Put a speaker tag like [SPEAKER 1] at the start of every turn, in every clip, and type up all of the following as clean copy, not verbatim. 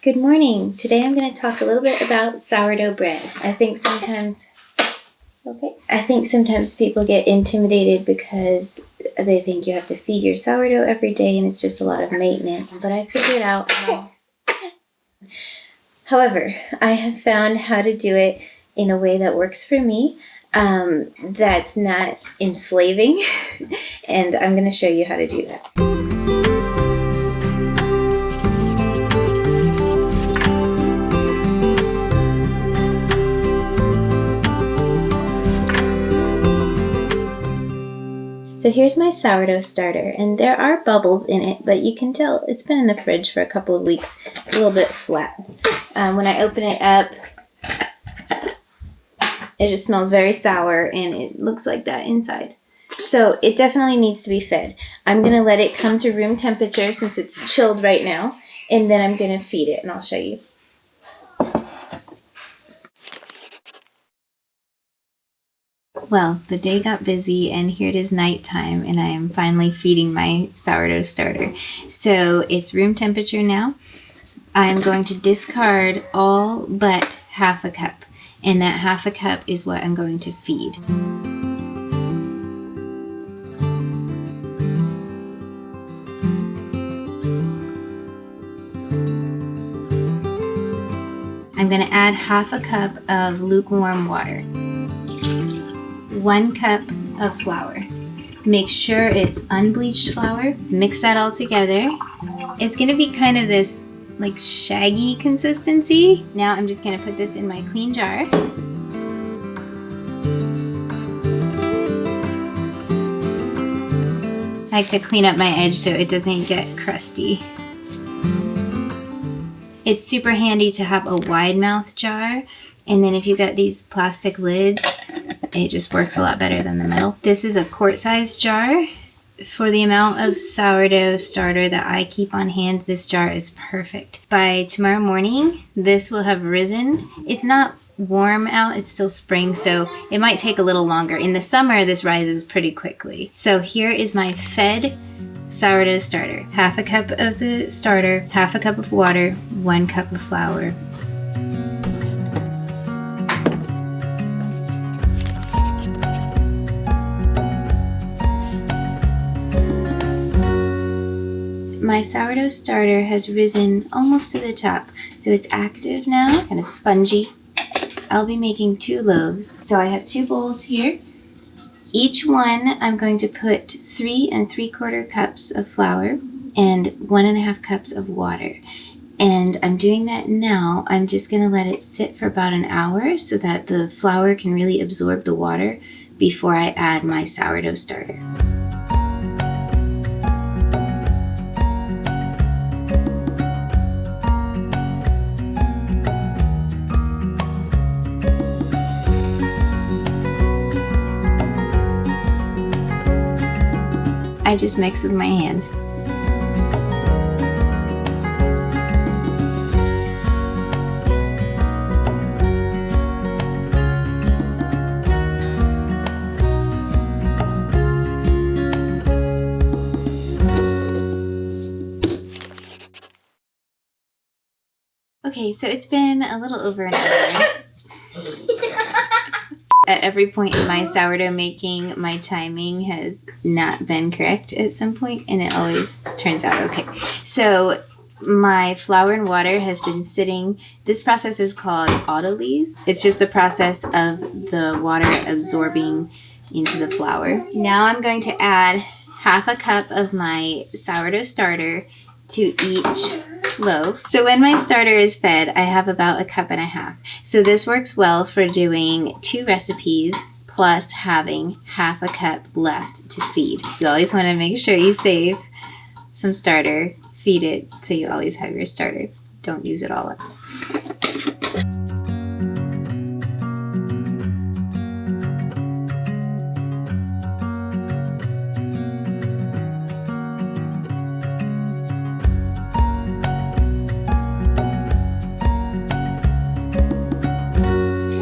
[SPEAKER 1] Good morning. Today I'm going to talk a little bit about sourdough bread. I think sometimes people get intimidated because they think you have to feed your sourdough every day and it's just a lot of maintenance. But I figured out However, I have found how to do it in a way that works for me, that's not enslaving, and I'm going to show you how to do that. So here's my sourdough starter, and there are bubbles in it, but you can tell it's been in the fridge for a couple of weeks. It's a little bit flat. When I open it up, it just smells very sour, and it looks like that inside. So it definitely needs to be fed. I'm going to let it come to room temperature since it's chilled right now, and then I'm going to feed it, and I'll show you. Well, the day got busy and here it is nighttime and I am finally feeding my sourdough starter. So it's room temperature now. I'm going to discard all but half a cup, and that half a cup is what I'm going to feed. I'm going to add half a cup of lukewarm water. 1 cup of flour. Make sure it's unbleached flour. Mix that all together. It's going to be kind of this like shaggy consistency. Now I'm just going to put this in my clean jar. I like to clean up my edge so it doesn't get crusty. It's super handy to have a wide mouth jar, and then if you've got these plastic lids, it just works a lot better than the metal. This is a quart-sized jar. For the amount of sourdough starter that I keep on hand, this jar is perfect. By tomorrow morning, this will have risen. It's not warm out, it's still spring, so it might take a little longer. In the summer, this rises pretty quickly. So here is my fed sourdough starter. Half a cup of the starter, half a cup of water, 1 cup of flour. My sourdough starter has risen almost to the top, so it's active now, kind of spongy. I'll be making 2 loaves. So I have 2 bowls here. Each one I'm going to put 3 3/4 cups of flour and 1 1/2 cups of water. And I'm doing that now. I'm just going to let it sit for about an hour so that the flour can really absorb the water before I add my sourdough starter. I just mix with my hand. Okay, so it's been a little over an hour. At every point in my sourdough making, my timing has not been correct at some point, and it always turns out okay. So my flour and water has been sitting. This process is called autolyse. It's just the process of the water absorbing into the flour. Now I'm going to add half a cup of my sourdough starter to each loaf. So when my starter is fed, I have about 1.5 cups. So this works well for doing 2 recipes plus having half a cup left to feed. You always want to make sure you save some starter, feed it, so you always have your starter. Don't use it all up.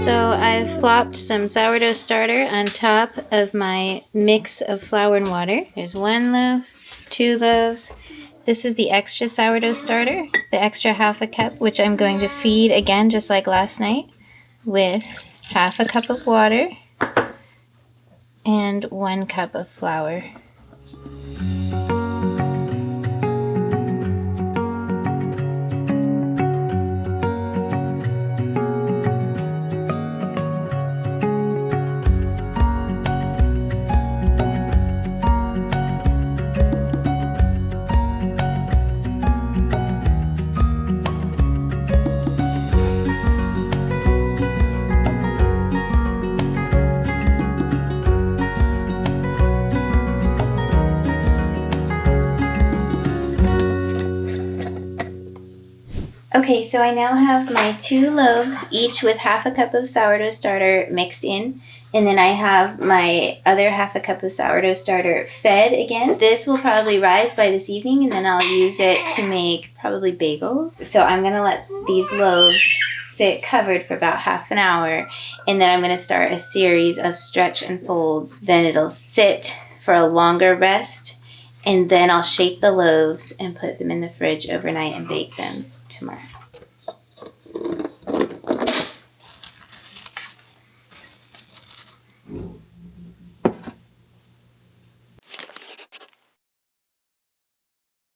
[SPEAKER 1] So I've plopped some sourdough starter on top of my mix of flour and water. There's 1 loaf, 2 loaves, This is the extra sourdough starter, the extra half a cup, which I'm going to feed again, just like last night, with half a cup of water and 1 cup of flour. Okay, so I now have my 2 loaves, each with half a cup of sourdough starter mixed in. And then I have my other half a cup of sourdough starter fed again. This will probably rise by this evening, and then I'll use it to make probably bagels. So I'm going to let these loaves sit covered for about half an hour, and then I'm going to start a series of stretch and folds. Then it'll sit for a longer rest, and then I'll shape the loaves and put them in the fridge overnight and bake them tomorrow.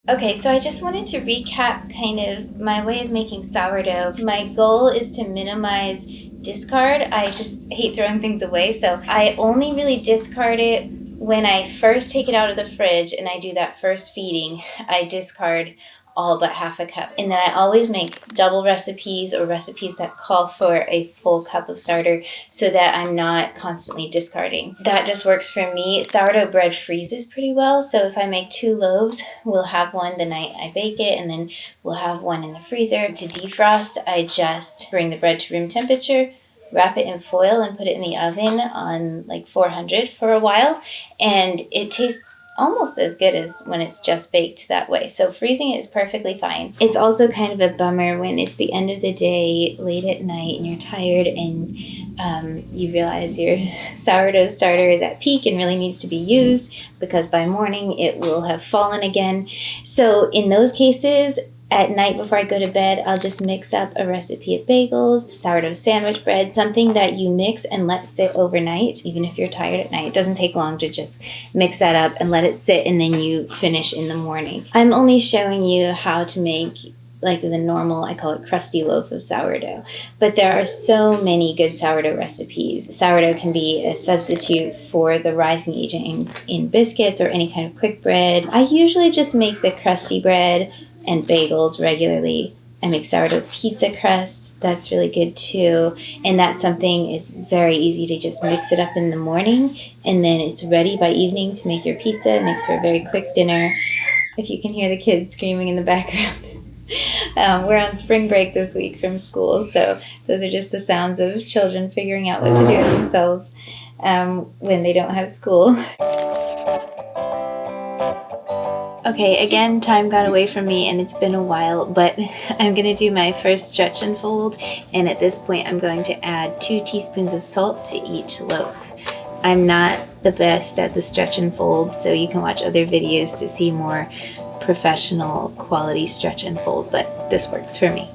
[SPEAKER 1] Okay, so I just wanted to recap kind of my way of making sourdough. My goal is to minimize discard. I just hate throwing things away, so I only really discard it when I first take it out of the fridge and I do that first feeding. I discard all but half a cup. And then I always make double recipes or recipes that call for a full cup of starter so that I'm not constantly discarding. That just works for me. Sourdough bread freezes pretty well, so if I make 2 loaves, we'll have one the night I bake it, and then we'll have one in the freezer. To defrost, I just bring the bread to room temperature, wrap it in foil, and put it in the oven on like 400 for a while, and it tastes almost as good as when it's just baked that way. So freezing it is perfectly fine. It's also kind of a bummer when it's the end of the day, late at night, and you're tired and you realize your sourdough starter is at peak and really needs to be used, because by morning it will have fallen again. So in those cases, at night before I go to bed, I'll just mix up a recipe of bagels, sourdough sandwich bread, something that you mix and let sit overnight. Even if you're tired at night, it doesn't take long to just mix that up and let it sit, and then you finish in the morning. I'm only showing you how to make like the normal, I call it crusty loaf of sourdough. But there are so many good sourdough recipes. Sourdough can be a substitute for the rising agent in biscuits or any kind of quick bread. I usually just make the crusty bread and bagels regularly. I make sourdough pizza crust. That's really good too. And that's something is very easy to just mix it up in the morning, and then it's ready by evening to make your pizza. It makes for a very quick dinner. If you can hear the kids screaming in the background. We're on spring break this week from school, so those are just the sounds of children figuring out what to do with themselves when they don't have school. Okay, again, time got away from me and it's been a while, but I'm going to do my first stretch and fold, and at this point I'm going to add 2 teaspoons of salt to each loaf. I'm not the best at the stretch and fold, so you can watch other videos to see more professional quality stretch and fold, but this works for me.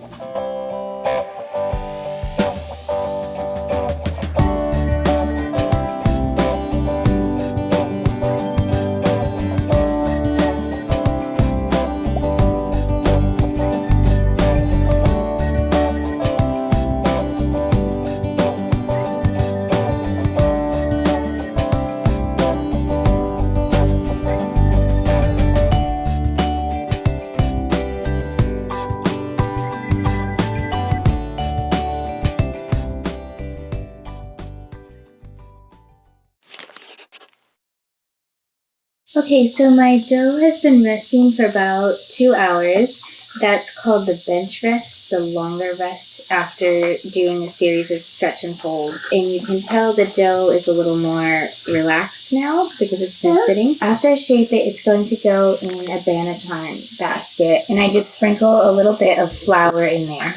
[SPEAKER 1] Okay, so my dough has been resting for about 2 hours. That's called the bench rest, the longer rest after doing a series of stretch and folds. And you can tell the dough is a little more relaxed now because it's been sitting. After I shape it, it's going to go in a banneton basket. And I just sprinkle a little bit of flour in there.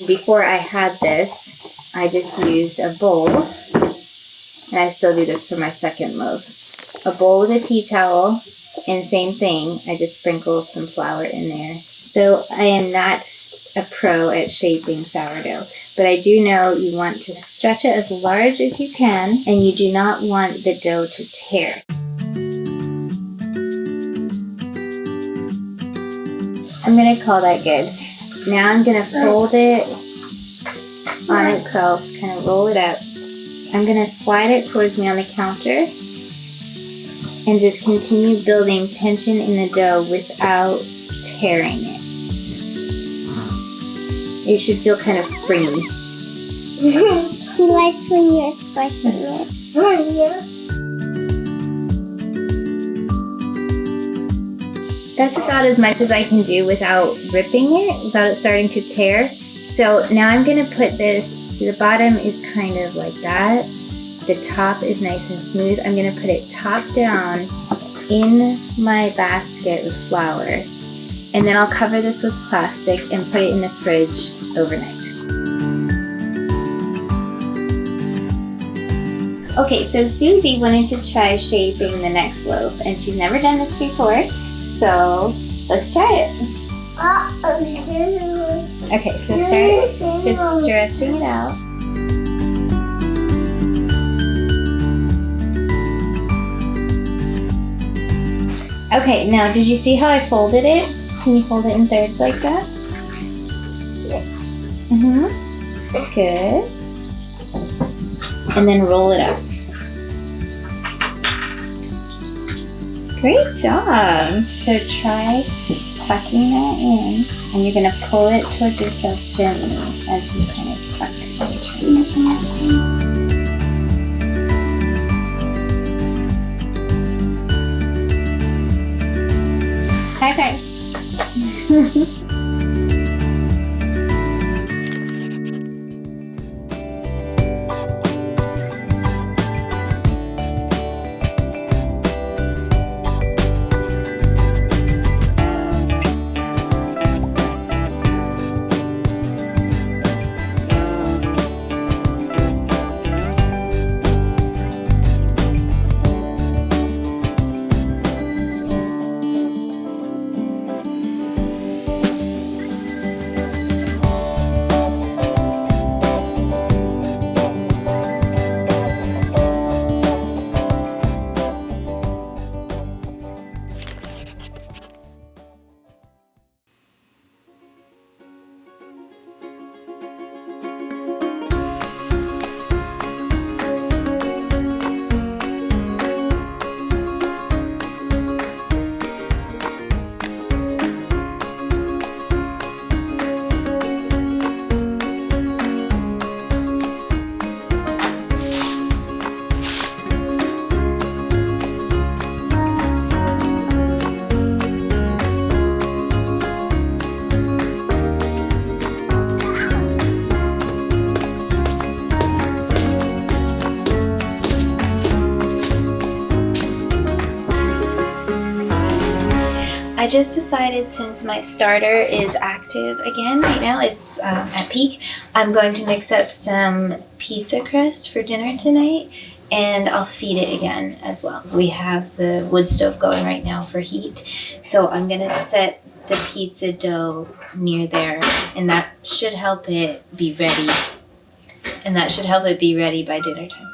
[SPEAKER 1] Before I had this, I just used a bowl. And I still do this for my second loaf. A bowl with a tea towel, And same thing, I just sprinkle some flour in there. So I am not a pro at shaping sourdough, but I do know you want to stretch it as large as you can, and you do not want the dough to tear. I'm going to call that good. Now I'm going to fold it on itself, kind of roll it up. I'm going to slide it towards me on the counter and just continue building tension in the dough without tearing it. It should feel kind of springy.
[SPEAKER 2] He likes when you're squishing it.
[SPEAKER 1] That's about as much as I can do without ripping it, without it starting to tear. So now I'm going to put this, see the bottom is kind of like that. The top is nice and smooth. I'm going to put it top down in my basket with flour. And then I'll cover this with plastic and put it in the fridge overnight. Okay, so Susie wanted to try shaping the next loaf, and she's never done this before, so let's try it. Okay, so start just stretching it out. Okay, now did you see how I folded it? Can you fold it in thirds like that? Good. And then roll it up. Great job. So try tucking that in, and you're going to pull it towards yourself gently as you kind of tuck and turn. High five. I just decided, since my starter is active again right now, it's at peak, I'm going to mix up some pizza crust for dinner tonight, and I'll feed it again as well. We have the wood stove going right now for heat, so I'm going to set the pizza dough near there, and that should help it be ready. And that should help it be ready by dinner time.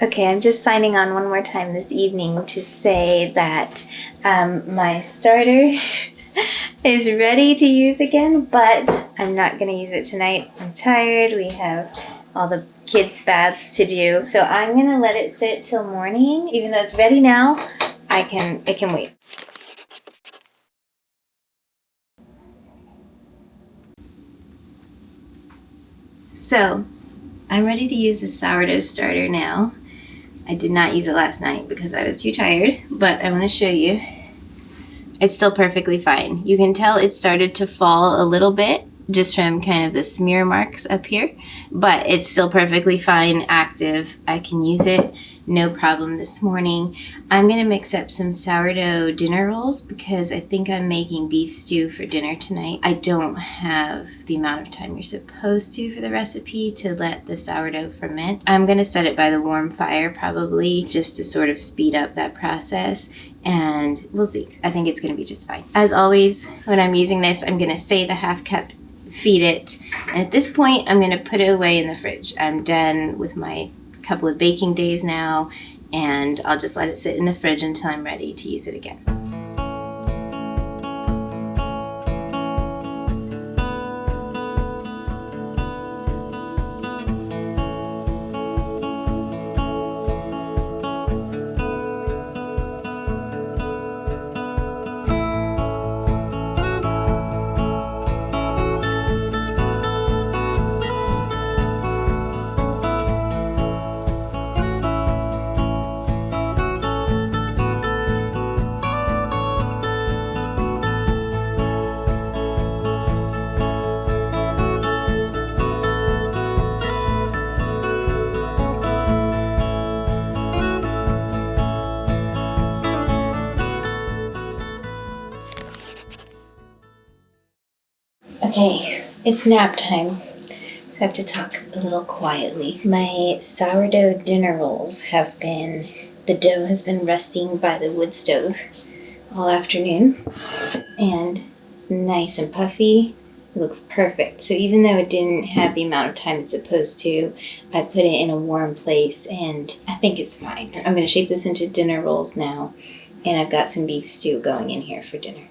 [SPEAKER 1] Okay, I'm just signing on one more time this evening to say that my starter is ready to use again, but I'm not going to use it tonight. I'm tired. We have all the kids' baths to do. So I'm going to let it sit till morning. Even though it's ready now, it can wait. So I'm ready to use the sourdough starter now. I did not use it last night because I was too tired, but I want to show you. It's still perfectly fine. You can tell it started to fall a little bit just from kind of the smear marks up here, but it's still perfectly fine, active. I can use it, no problem this morning. I'm gonna mix up some sourdough dinner rolls because I think I'm making beef stew for dinner tonight. I don't have the amount of time you're supposed to for the recipe to let the sourdough ferment. I'm gonna set it by the warm fire probably just to sort of speed up that process, and we'll see. I think it's gonna be just fine. As always, when I'm using this, I'm gonna save a half cup, feed it, and at this point I'm gonna put it away in the fridge. I'm done with my couple of baking days now, and I'll just let it sit in the fridge until I'm ready to use it again. Okay, it's nap time, so I have to talk a little quietly. My sourdough dinner rolls the dough has been resting by the wood stove all afternoon, and it's nice and puffy. It looks perfect. So even though it didn't have the amount of time it's supposed to, I put it in a warm place, and I think it's fine. I'm going to shape this into dinner rolls now, and I've got some beef stew going in here for dinner.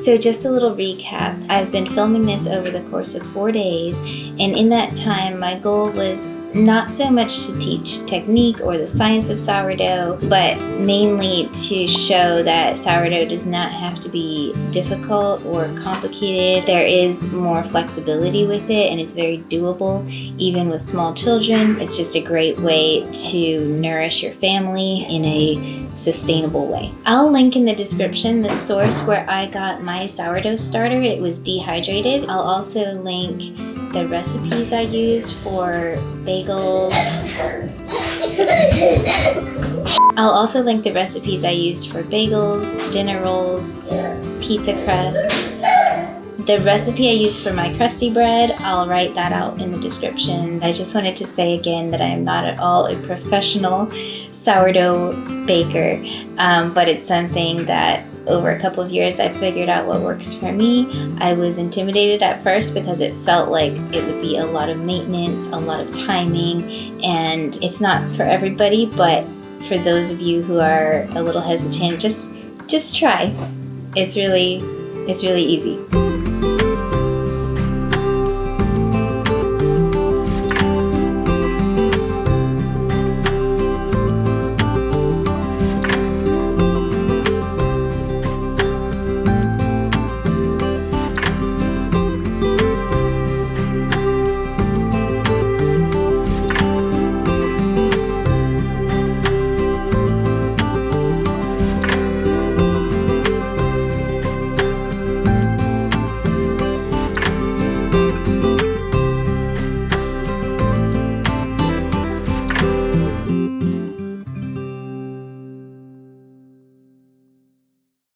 [SPEAKER 1] So just a little recap. I've been filming this over the course of 4 days, and in that time my goal was not so much to teach technique or the science of sourdough, but mainly to show that sourdough does not have to be difficult or complicated. There is more flexibility with it, and it's very doable even with small children. It's just a great way to nourish your family in a sustainable way. I'll link in the description the source where I got my sourdough starter. It was dehydrated. I'll also link the recipes I used for bagels. I'll also link the recipes I used for bagels, dinner rolls, pizza crust. The recipe I used for my crusty bread, I'll write that out in the description. I just wanted to say again that I am not at all a professional sourdough baker, but it's something that over a couple of years I figured out what works for me. I was intimidated at first because it felt like it would be a lot of maintenance, a lot of timing, and it's not for everybody, but for those of you who are a little hesitant, just try. It's really easy.